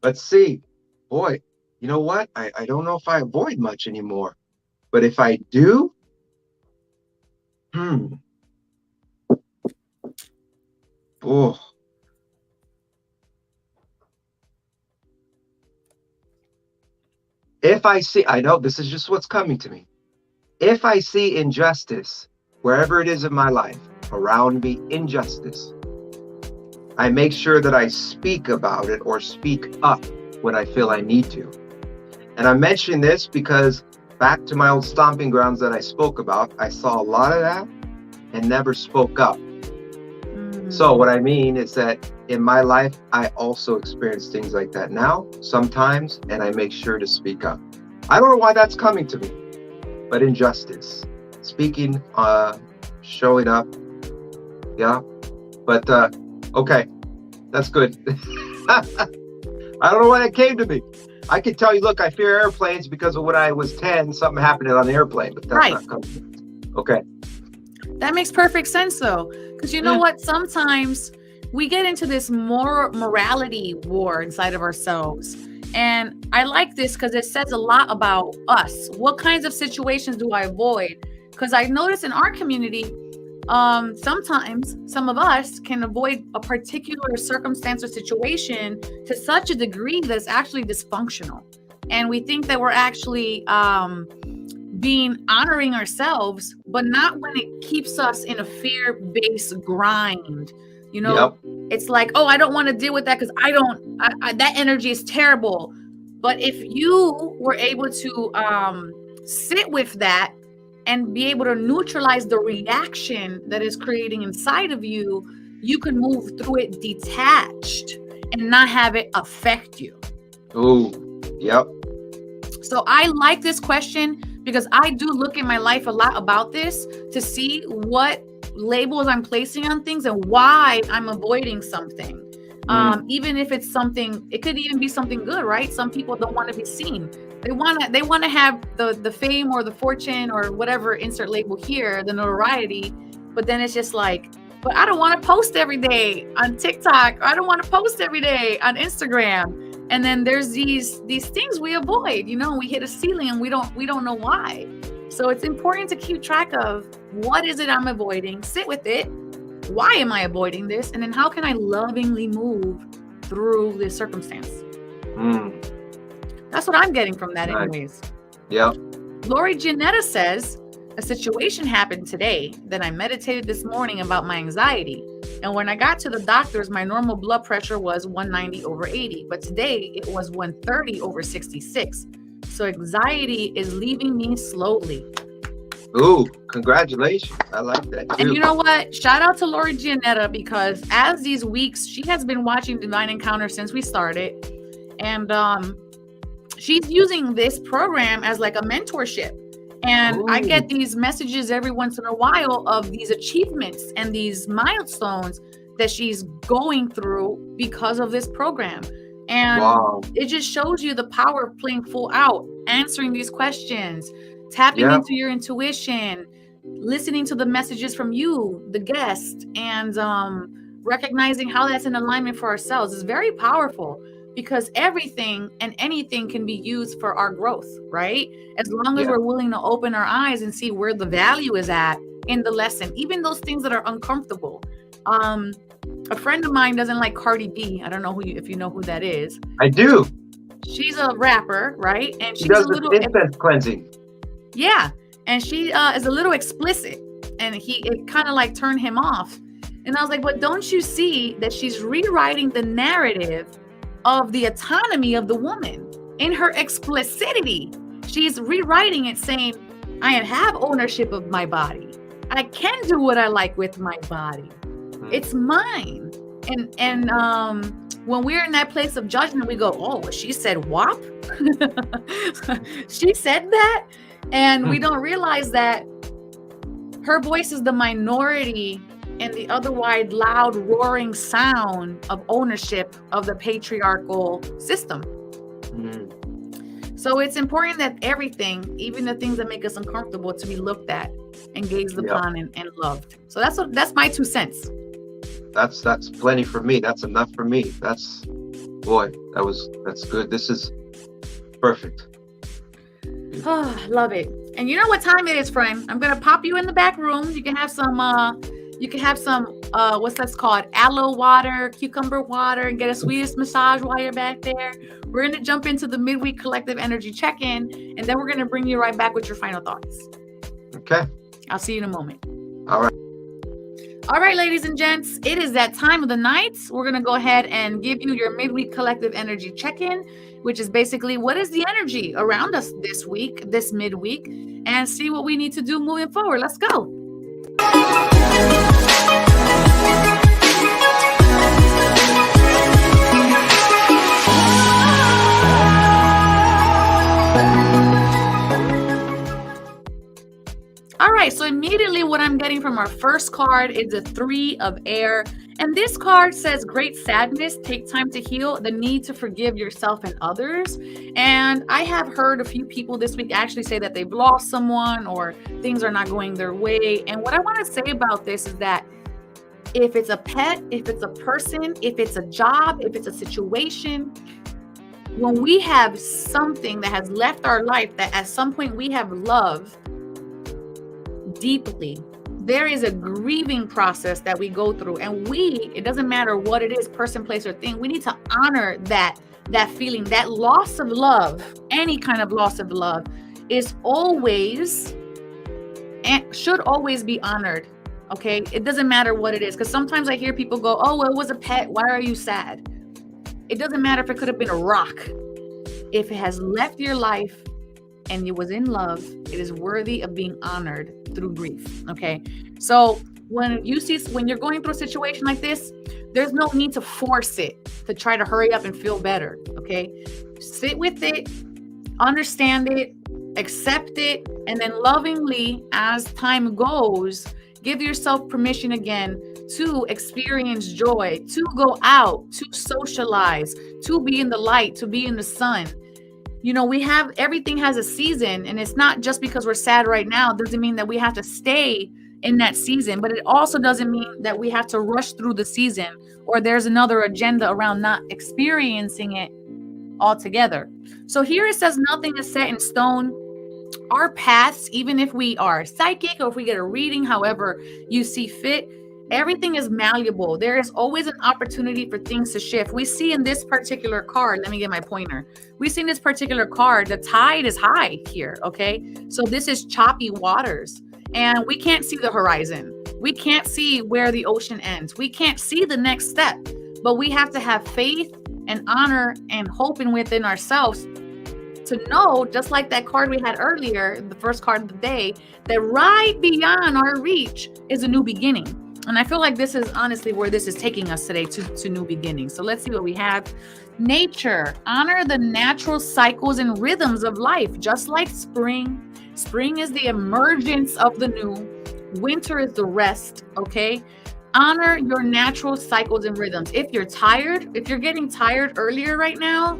Let's see. Boy, you know what? I don't know if I avoid much anymore, but if I do, oh. If I see, I know this is just what's coming to me. If I see injustice, wherever it is in my life, around me, injustice, I make sure that I speak about it or speak up when I feel I need to. And I'm mentioning this because back to my old stomping grounds that I spoke about, I saw a lot of that and never spoke up. So what I mean is that in my life, I also experience things like that now, sometimes, and I make sure to speak up. I don't know why that's coming to me, but injustice, speaking, showing up. Yeah, but okay, that's good. I don't know why that came to me. I could tell you, look, I fear airplanes because of when I was 10, something happened on an airplane, but that's not coming. Okay. That makes perfect sense, though, because you know what? Sometimes we get into this morality war inside of ourselves. And I like this because it says a lot about us. What kinds of situations do I avoid? Because I noticed in our community, sometimes some of us can avoid a particular circumstance or situation to such a degree that it's actually dysfunctional. And we think that we're actually being honoring ourselves, but not when it keeps us in a fear-based grind. You know, Yep. it's like, oh, I don't want to deal with that because that energy is terrible. But if you were able to sit with that and be able to neutralize the reaction that is creating inside of you, you can move through it detached and not have it affect you. Ooh. Yep. So I like this question because I do look in my life a lot about this to see what labels I'm placing on things and why I'm avoiding something. Even if it's something, it could even be something good, right? Some people don't want to be seen. They want to have the fame or the fortune or whatever, insert label here, the notoriety. But then it's just like, but I don't want to post every day on TikTok. I don't want to post every day on Instagram. And then there's these things we avoid, you know, we hit a ceiling and we don't know why. So it's important to keep track of what is it I'm avoiding, sit with it. Why am I avoiding this? And then how can I lovingly move through this circumstance? That's what I'm getting from that anyways. Yep. Lori Gianetta says, a situation happened today that I meditated this morning about my anxiety. And when I got to the doctors, my normal blood pressure was 190/80. But today it was 130/66. So anxiety is leaving me slowly. Ooh, congratulations. I like that too. And you know what? Shout out to Lori Gianetta, because as these weeks, she has been watching Divine Encounter since we started. And she's using this program as like a mentorship. And Ooh. I get these messages every once in a while of these achievements and these milestones that she's going through because of this program. And Wow. it just shows you the power of playing full out, answering these questions, tapping Yep. into your intuition, listening to the messages from you, the guest, and recognizing how that's in alignment for ourselves is very powerful, because everything and anything can be used for our growth, right? As long as Yeah. we're willing to open our eyes and see where the value is at in the lesson, even those things that are uncomfortable. A friend of mine doesn't like Cardi B. I don't know if you know who that is. I do. She's a rapper, right? And She she's does a the little incense cleansing. yeah, and she is a little explicit, and it kind of like turned him off. And I was like, but don't you see that she's rewriting the narrative of the autonomy of the woman in her explicitity? She's rewriting it, saying, I have ownership of my body. I can do what I like with my body. It's mine. And when we're in that place of judgment, we go, oh, well, she said WAP? She said that? And we don't realize that her voice is the minority and the otherwise loud, roaring sound of ownership of the patriarchal system. So it's important that everything, even the things that make us uncomfortable, to be looked at and gazed upon and loved. So that's my 2 cents. That's plenty for me. That's enough for me. That's good. This is perfect. Oh, love it. And you know what time it is, friend? I'm gonna pop you in the back room. You can have some what's that's called, aloe water, cucumber water, and get a sweetest massage while you're back there. We're gonna jump into the midweek collective energy check-in, and then we're gonna bring you right back with your final thoughts. Okay. I'll see you in a moment. All right, ladies and gents, it is that time of the night. We're going to go ahead and give you your midweek collective energy check-in, which is basically what is the energy around us this week, this midweek, and see what we need to do moving forward. Let's go. All right, so immediately what I'm getting from our first card is the 3 of Air. And this card says, great sadness, take time to heal, the need to forgive yourself and others. And I have heard a few people this week actually say that they've lost someone or things are not going their way. And what I want to say about this is that if it's a pet, if it's a person, if it's a job, if it's a situation, when we have something that has left our life that at some point we have loved deeply, there is a grieving process that we go through, and it doesn't matter what it is, person, place, or thing, we need to honor that feeling. That loss of love, any kind of loss of love, is always and should always be honored. Okay, it doesn't matter what it is, because sometimes I hear people go, oh, well, it was a pet, why are you sad? It doesn't matter if it could have been a rock. If it has left your life and it was in love, it is worthy of being honored through grief. Okay, so when you're going through a situation like this, there's no need to force it to try to hurry up and feel better. Okay, sit with it, understand it, accept it, and then lovingly, as time goes, give yourself permission again to experience joy, to go out, to socialize, to be in the light, to be in the sun. You know, everything has a season, and it's not just because we're sad right now. It doesn't mean that we have to stay in that season, but it also doesn't mean that we have to rush through the season, or there's another agenda around not experiencing it altogether. So here it says nothing is set in stone. Our paths, even if we are psychic or if we get a reading, however you see fit, everything is malleable. There is always an opportunity for things to shift. We see in this particular card, let me get my pointer. We see in this particular card, the tide is high here, okay? So this is choppy waters, and we can't see the horizon. We can't see where the ocean ends. We can't see the next step, but we have to have faith and honor and hoping within ourselves to know, just like that card we had earlier, the first card of the day, that right beyond our reach is a new beginning. And I feel like this is honestly where this is taking us today, to new beginnings. So let's see what we have. Nature. Honor the natural cycles and rhythms of life, just like spring. Spring is the emergence of the new. Winter is the rest, okay? Honor your natural cycles and rhythms. If you're tired, if you're getting tired earlier right now,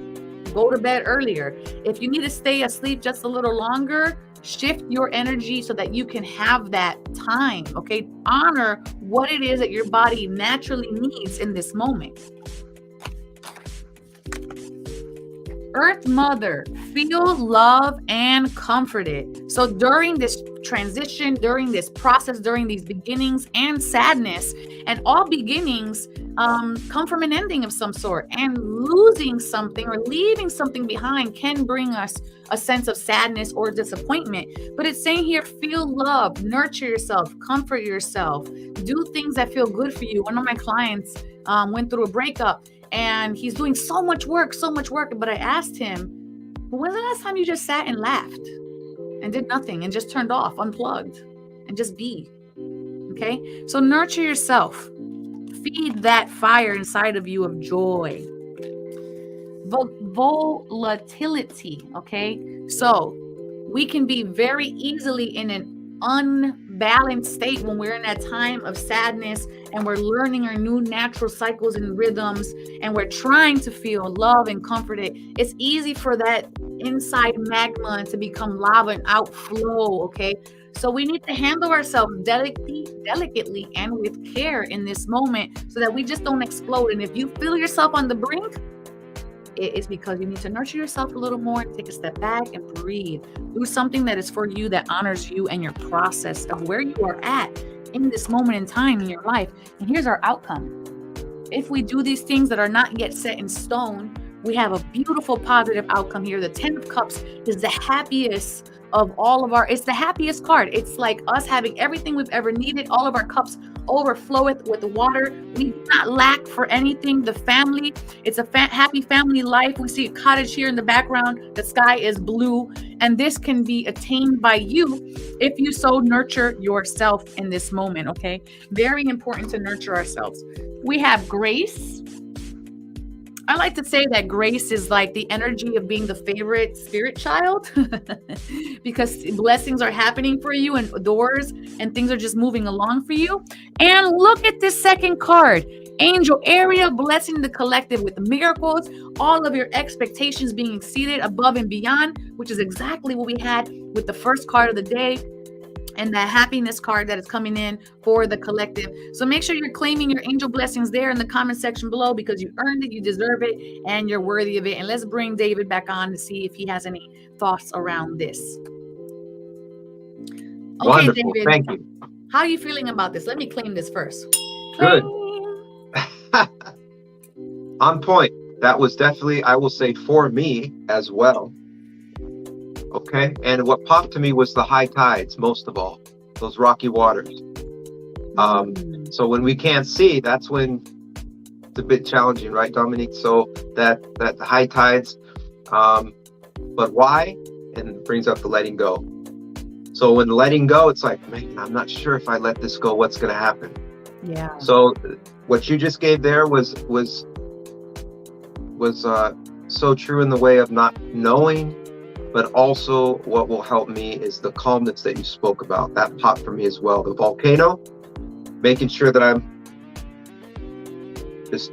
go to bed earlier. If you need to stay asleep just a little longer, shift your energy so that you can have that time, okay? Honor what it is that your body naturally needs in this moment. Earth Mother, feel love and comforted. So during this transition, during this process, during these beginnings and sadness, and all beginnings come from an ending of some sort, and losing something or leaving something behind can bring us a sense of sadness or disappointment. But it's saying here, feel love, nurture yourself, comfort yourself, do things that feel good for you. One of my clients went through a breakup, and he's doing so much work, but I asked him, when's the last time you just sat and laughed and did nothing and just turned off, unplugged, and just be? Okay, so nurture yourself. Feed that fire inside of you of joy. Volatility, okay? So we can be very easily in an unbalanced state when we're in that time of sadness and we're learning our new natural cycles and rhythms, and we're trying to feel love and comforted. It's easy for that inside magma to become lava and outflow, okay? So we need to handle ourselves delicately and with care in this moment so that we just don't explode. And if you feel yourself on the brink, it is because you need to nurture yourself a little more and take a step back and breathe. Do something that is for you, that honors you and your process of where you are at in this moment in time in your life. And here's our outcome. If we do these things that are not yet set in stone, we have a beautiful positive outcome here. The 10 of Cups is the happiest of all of it's the happiest card. It's like us having everything we've ever needed. All of our cups overfloweth with the water. We do not lack for anything. The family, it's a happy family life. We see a cottage here in the background. The sky is blue, and this can be attained by you if you so nurture yourself in this moment, okay? Very important to nurture ourselves. We have grace. I like to say that grace is like the energy of being the favorite spirit child because blessings are happening for you and doors and things are just moving along for you. And look at this second card, Angel Area, blessing the collective with miracles, all of your expectations being exceeded above and beyond, which is exactly what we had with the first card of the day. And that happiness card that is coming in for the collective. So make sure you're claiming your angel blessings there in the comment section below, because you earned it, you deserve it, and you're worthy of it. And let's bring David back on to see if he has any thoughts around this. Okay, Wonderful. David. Thank you. How are you feeling about this? Let me claim this first. Good. Claim. On point. That was definitely, I will say, for me as well. Okay. And what popped to me was the high tides, most of all, those rocky waters. So when we can't see, that's when it's a bit challenging, right, Dominique? So that high tides, but why? And it brings up the letting go. So when letting go, it's like, man, I'm not sure if I let this go, what's going to happen? Yeah. So what you just gave there was so true in the way of not knowing, but also what will help me is the calmness that you spoke about. That popped for me as well. The volcano, making sure that I'm just,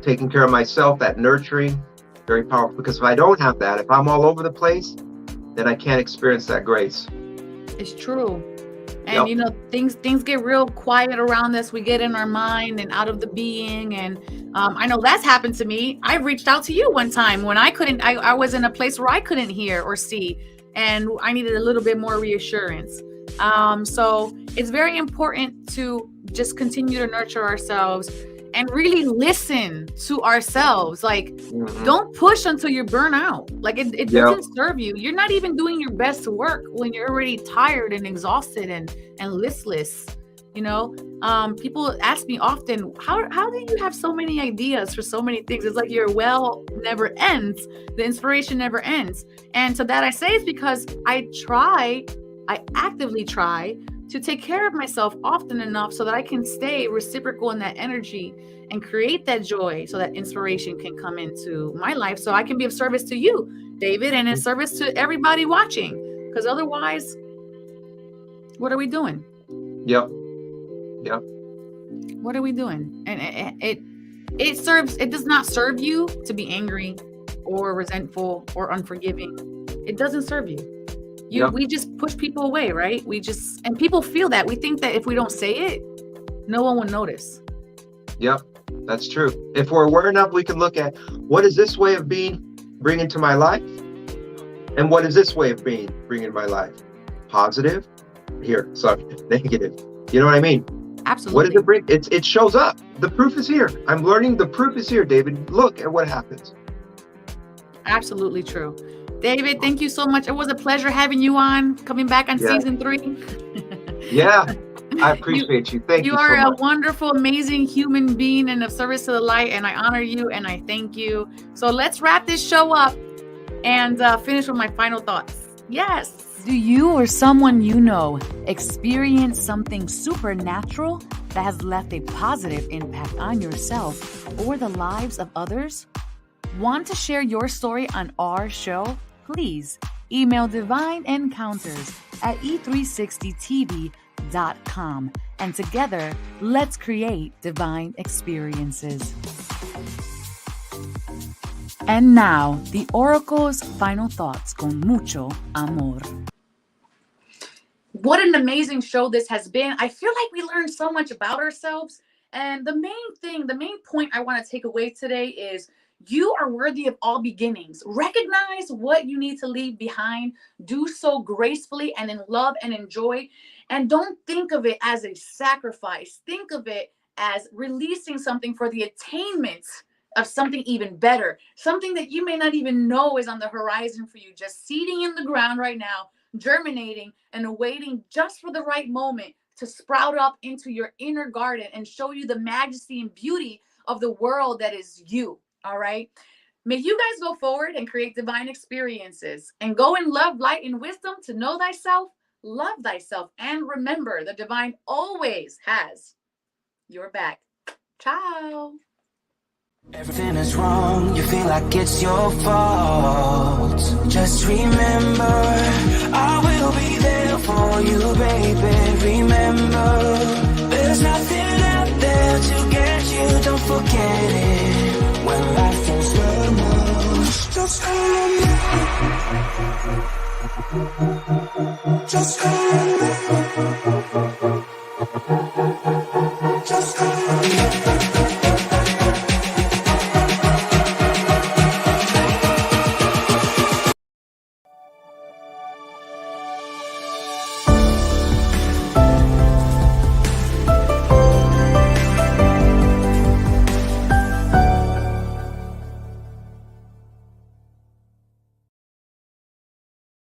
taking care of myself, that nurturing, very powerful. Because if I don't have that, if I'm all over the place, then I can't experience that grace. It's true. And you know, things get real quiet around us. We get in our mind and out of the being. And I know that's happened to me. I reached out to you one time when I was in a place where I couldn't hear or see, and I needed a little bit more reassurance. So it's very important to just continue to nurture ourselves and really listen to ourselves. Like, don't push until you're burnt out. Like, it doesn't serve you. You're not even doing your best work when you're already tired and exhausted and listless. You know, people ask me often, how do you have so many ideas for so many things? It's like your well never ends. The inspiration never ends. And to that I say it's because I actively try to take care of myself often enough so that I can stay reciprocal in that energy and create that joy so that inspiration can come into my life so I can be of service to you, David, and in service to everybody watching. Because otherwise, what are we doing? Yep. What are we doing? And it does not serve you to be angry or resentful or unforgiving. It doesn't serve you. We just push people away, right? And people feel that. We think that if we don't say it, no one will notice. Yep, that's true. If we're aware enough, we can look at what is this way of being bring into my life, and what is this way of being bring into my life? Positive, negative. You know what I mean? Absolutely. What does it bring? It shows up. The proof is here. I'm learning. The proof is here, David. Look at what happens. Absolutely true. David, thank you so much. It was a pleasure having you on, coming back on season 3. Yeah, I appreciate you. Thank you so much. You are a wonderful, amazing human being and of service to the light, and I honor you and I thank you. So let's wrap this show up and finish with my final thoughts. Yes. Do you or someone you know experience something supernatural that has left a positive impact on yourself or the lives of others? Want to share your story on our show? Please email Divine Encounters at e360tv.com. And together, let's create divine experiences. And now, the Oracle's final thoughts con mucho amor. What an amazing show this has been. I feel like we learned so much about ourselves. And the main point I want to take away today is you are worthy of all beginnings. Recognize what you need to leave behind. Do so gracefully and in love and in joy. And don't think of it as a sacrifice. Think of it as releasing something for the attainment of something even better. Something that you may not even know is on the horizon for you. Just seeding in the ground right now, germinating and awaiting just for the right moment to sprout up into your inner garden and show you the majesty and beauty of the world that is you. All right. May you guys go forward and create divine experiences and go in love, light, and wisdom to know thyself, love thyself, and remember the divine always has your back. Ciao. Everything is wrong, you feel like it's your fault. Just remember, I will be there for you, baby. Remember, there's nothing out there to get you, don't forget it. When life feels so much, just hold on. Just hold on.